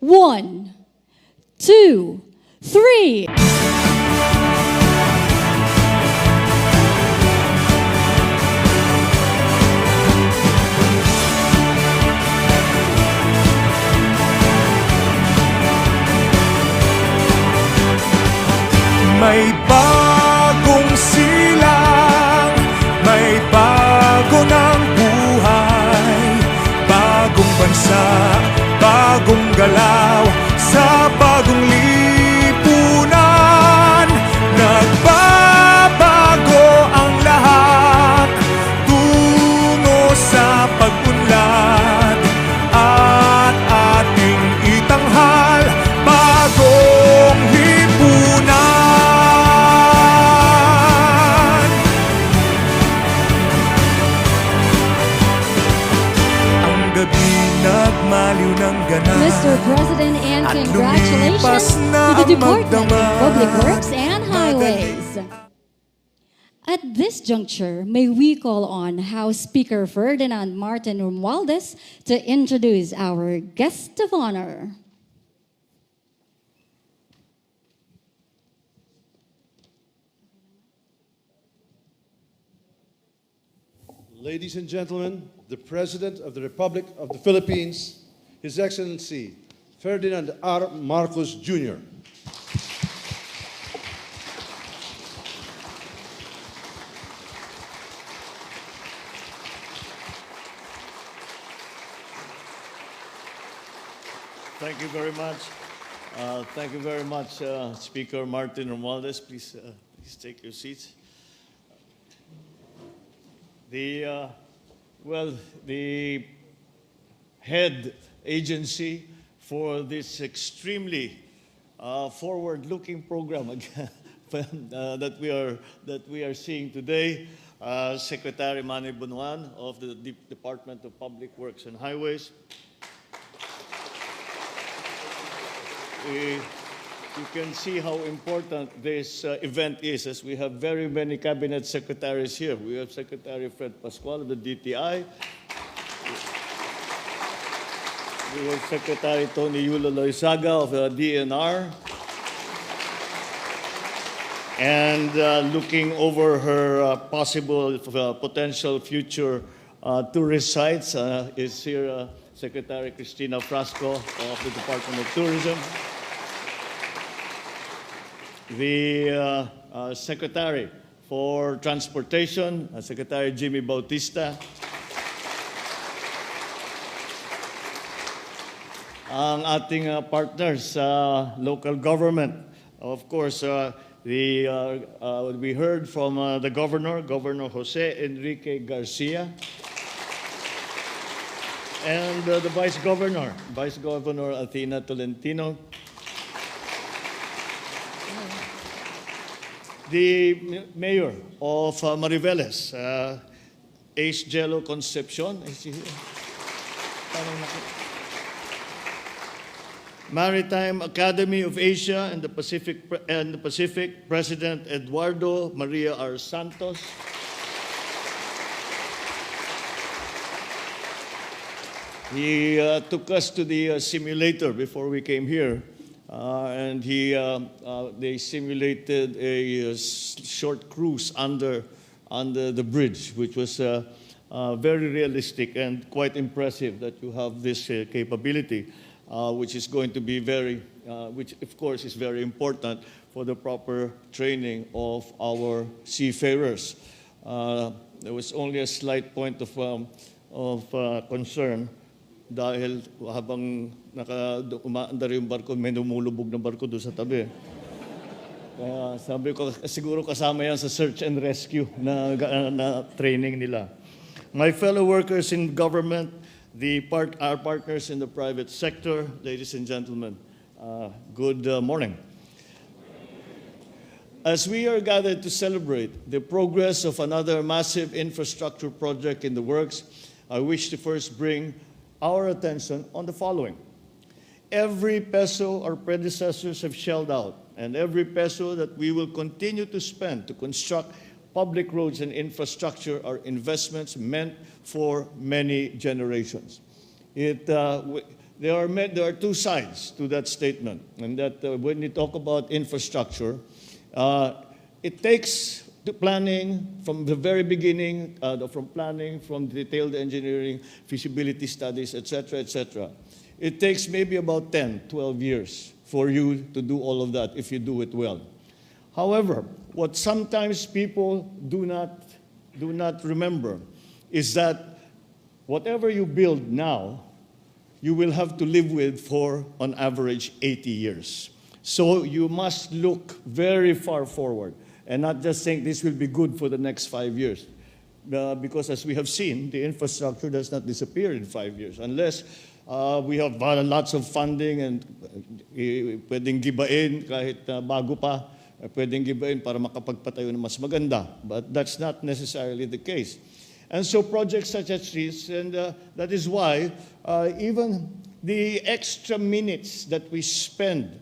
1, 2, 3. May bagong silang, may bago ng buhay, bagong bansa, bagong galaw, sa bagong lipunan. Nagbabago ang lahat, tungo sa pag-unlad, at ating itanghal, bagong lipunan. Nagmaliw ng ganap, Mr. President, and at congratulations lumipas to na the ang Department of magdamag. Public Works and Highways. At this juncture, may we call on House Speaker Ferdinand Martin Romualdez to introduce our guest of honor. Ladies and gentlemen, the President of the Republic of the Philippines, His Excellency Ferdinand R. Marcos Jr. Thank you very much. Thank you very much, Speaker Martin Romualdez. Please take your seats. The head agency for this extremely forward-looking program that we are seeing today, Secretary Manny Bunuan of the Department of Public Works and Highways. You can see how important this event is, as we have very many cabinet secretaries here. We have Secretary Fred Pascual of the DTI. We have Secretary Tony Yulo Loizaga of the DNR. And looking over her possible potential future tourist sites is here Secretary Cristina Frasco of the Department of Tourism. The Secretary for Transportation, Secretary Jimmy Bautista. Ang ating partners sa local government. Of course, we heard from the Governor Jose Enrique Garcia, and the Vice Governor Athena Tolentino. The Mayor of Mariveles, Ace Jello Concepcion. Maritime Academy of Asia and the Pacific, President Eduardo Maria R. Santos. He took us to the simulator before we came here. And they simulated a short cruise under the bridge, which was very realistic and quite impressive that you have this capability, which is going to be which of course is very important for the proper training of our seafarers. There was only a slight point of concern. Dahil habang umaandar yung barko, may lumulubog na barko doon sa tabi. Kaya sabi ko, siguro kasama yan sa search and rescue na training nila. My fellow workers in government, our partners in the private sector, ladies and gentlemen, good morning. As we are gathered to celebrate the progress of another massive infrastructure project in the works, I wish to first bring our attention on the following. Every peso our predecessors have shelled out, and every peso that we will continue to spend to construct public roads and infrastructure are investments meant for many generations. The there are two sides to that statement, and that when you talk about infrastructure, it takes the planning from the very beginning, from planning, from detailed engineering, feasibility studies, etc. It takes maybe about 10, 12 years for you to do all of that if you do it well. However, what sometimes people do not remember is that whatever you build now, you will have to live with for, on average, 80 years. So you must look very far forward and not just think this will be good for the next 5 years. Because as we have seen, the infrastructure does not disappear in 5 years unless we have lots of funding and pwedeng gibain kahit bago pa, pwedeng gibain para makapagpatayo ng mas maganda. But that's not necessarily the case. And so projects such as this, and that is why even the extra minutes that we spend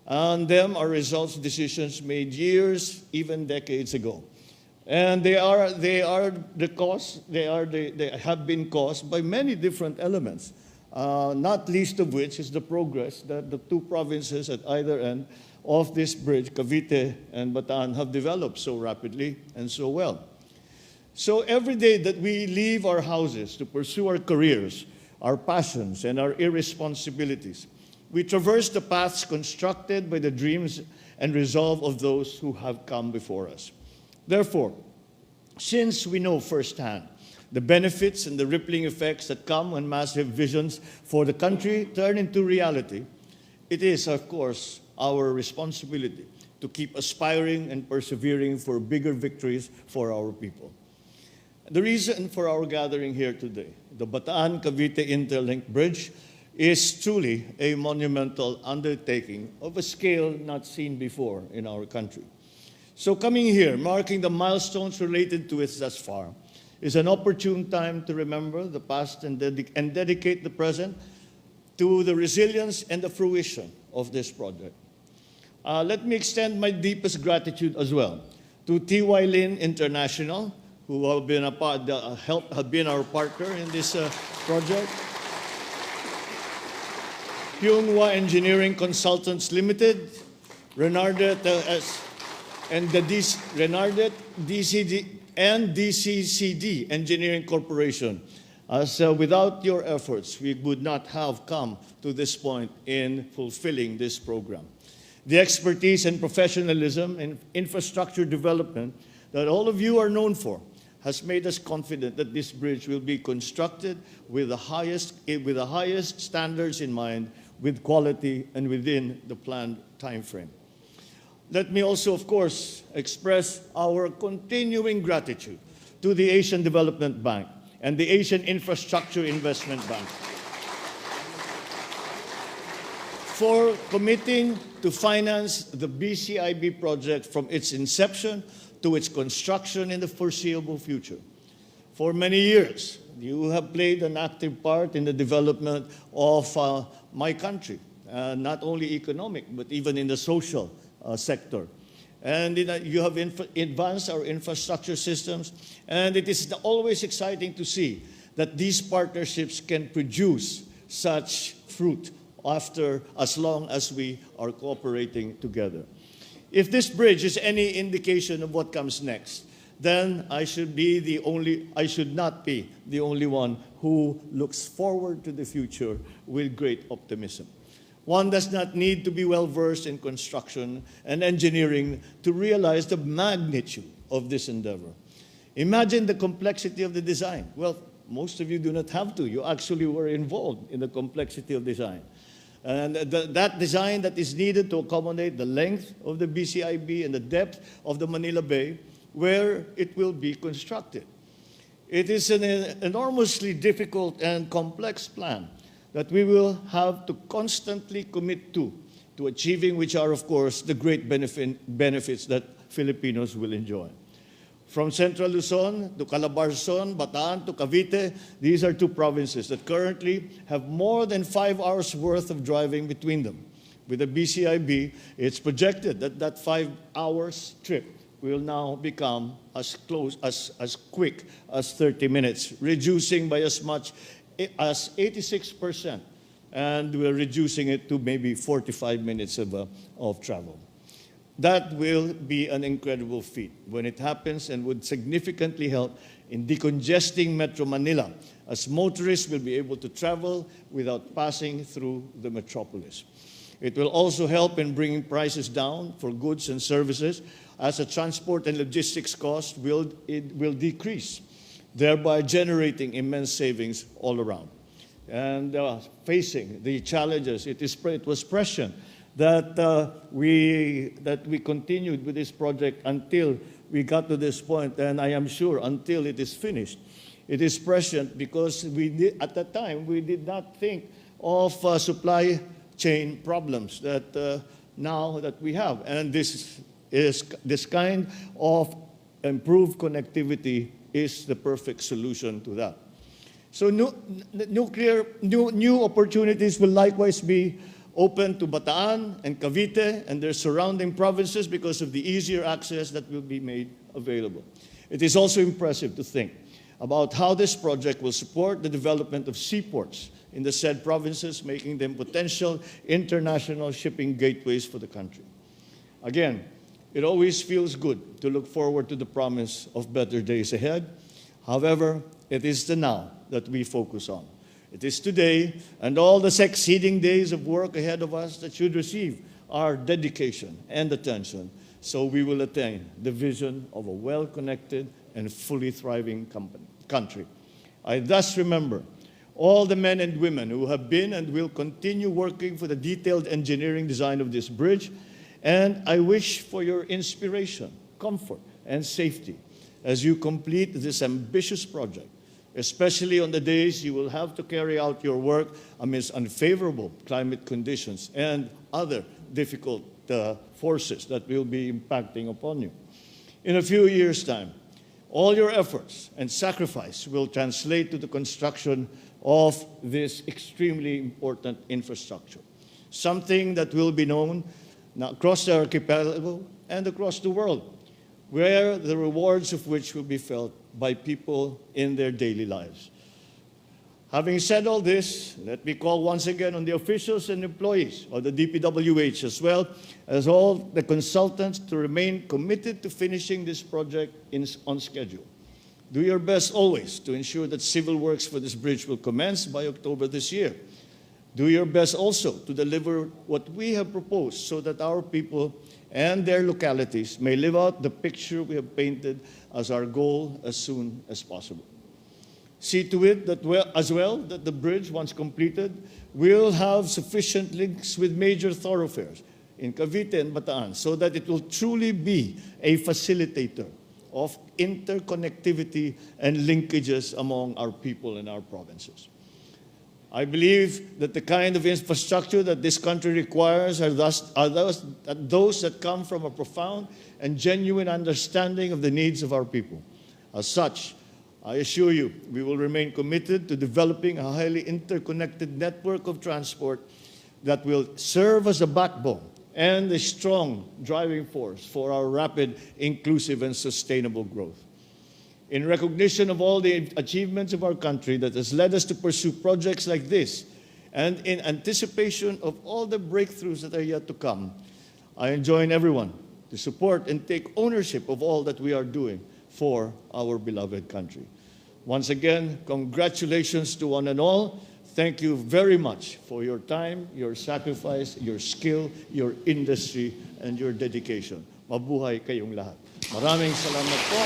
on them are results of decisions made years, even decades ago. And they have been caused by many different elements, not least of which is the progress that the two provinces at either end of this bridge, Cavite and Bataan, have developed so rapidly and so well. So every day that we leave our houses to pursue our careers, our passions, and our irresponsibilities, we traverse the paths constructed by the dreams and resolve of those who have come before us. Therefore, since we know firsthand the benefits and the rippling effects that come when massive visions for the country turn into reality, it is, of course, our responsibility to keep aspiring and persevering for bigger victories for our people. The reason for our gathering here today, the Bataan-Cavite Interlink Bridge, is truly a monumental undertaking of a scale not seen before in our country. So coming here, marking the milestones related to it thus far, is an opportune time to remember the past and dedicate the present to the resilience and the fruition of this project. Let me extend my deepest gratitude as well to T.Y. Lin International, who have been have been our partner in this project. Hyunghwa Engineering Consultants Limited, Renardet and DCCD Engineering Corporation. As without your efforts, we would not have come to this point in fulfilling this program. The expertise and professionalism in infrastructure development that all of you are known for has made us confident that this bridge will be constructed with the highest standards in mind, with quality and within the planned time frame. Let me also, of course, express our continuing gratitude to the Asian Development Bank and the Asian Infrastructure Investment Bank for committing to finance the BCIB project from its inception to its construction in the foreseeable future. For many years, you have played an active part in the development of my country, not only economic, but even in the social sector. And you have advanced our infrastructure systems, and it is always exciting to see that these partnerships can produce such fruit after as long as we are cooperating together. If this bridge is any indication of what comes next, then I should not be the only one who looks forward to the future with great optimism. One does not need to be well-versed in construction and engineering to realize the magnitude of this endeavor. Imagine the complexity of the design. Well, most of you do not have to. You actually were involved in the complexity of design. And that design that is needed to accommodate the length of the BCIB and the depth of the Manila Bay where it will be constructed. It is an enormously difficult and complex plan that we will have to constantly commit to achieving, which are, of course, the great benefits that Filipinos will enjoy. From Central Luzon to Calabarzon, Bataan to Cavite, these are two provinces that currently have more than 5 hours worth of driving between them. With the BCIB, it's projected that that 5 hours trip will now become as quick as 30 minutes, reducing by as much as 86% and we're reducing it to maybe 45 minutes of travel. That will be an incredible feat when it happens and would significantly help in decongesting Metro Manila, as motorists will be able to travel without passing through the metropolis. It will also help in bringing prices down for goods and services, as the transport and logistics cost will decrease, thereby generating immense savings all around. And facing the challenges, it was prescient that we continued with this project until we got to this point, and I am sure until it is finished. It is prescient because at that time we did not think of supply chain problems that now that we have, and this kind of improved connectivity is the perfect solution to that. So new opportunities will likewise be open to Dadaan and Cavite and their surrounding provinces because of the easier access that will be made available. It is also impressive to think about how this project will support the development of seaports in the said provinces, making them potential international shipping gateways for the country. Again, it always feels good to look forward to the promise of better days ahead. However, it is the now that we focus on. It is today and all the succeeding days of work ahead of us that should receive our dedication and attention, so we will attain the vision of a well-connected and fully thriving country. I thus remember all the men and women who have been and will continue working for the detailed engineering design of this bridge, and I wish for your inspiration, comfort, and safety as you complete this ambitious project, especially on the days you will have to carry out your work amidst unfavorable climate conditions and other difficult forces that will be impacting upon you. In a few years' time, all your efforts and sacrifice will translate to the construction of this extremely important infrastructure, something that will be known across the archipelago and across the world, where the rewards of which will be felt by people in their daily lives. Having said all this, let me call once again on the officials and employees of the DPWH, as well as all the consultants, to remain committed to finishing this project on schedule. Do your best always to ensure that civil works for this bridge will commence by October this year. Do your best also to deliver what we have proposed so that our people and their localities may live out the picture we have painted as our goal as soon as possible. See to it that that the bridge, once completed, will have sufficient links with major thoroughfares in Cavite and Dadaan so that it will truly be a facilitator of interconnectivity and linkages among our people and our provinces. I believe that the kind of infrastructure that this country requires are those that come from a profound and genuine understanding of the needs of our people. As such, I assure you, we will remain committed to developing a highly interconnected network of transport that will serve as a backbone and a strong driving force for our rapid, inclusive, and sustainable growth. In recognition of all the achievements of our country that has led us to pursue projects like this, and in anticipation of all the breakthroughs that are yet to come, I enjoin everyone to support and take ownership of all that we are doing for our beloved country. Once again, congratulations to one and all. Thank you very much for your time, your sacrifice, your skill, your industry, and your dedication. Mabuhay kayong lahat. Maraming salamat po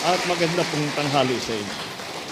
at maganda pong tanghali sa inyo.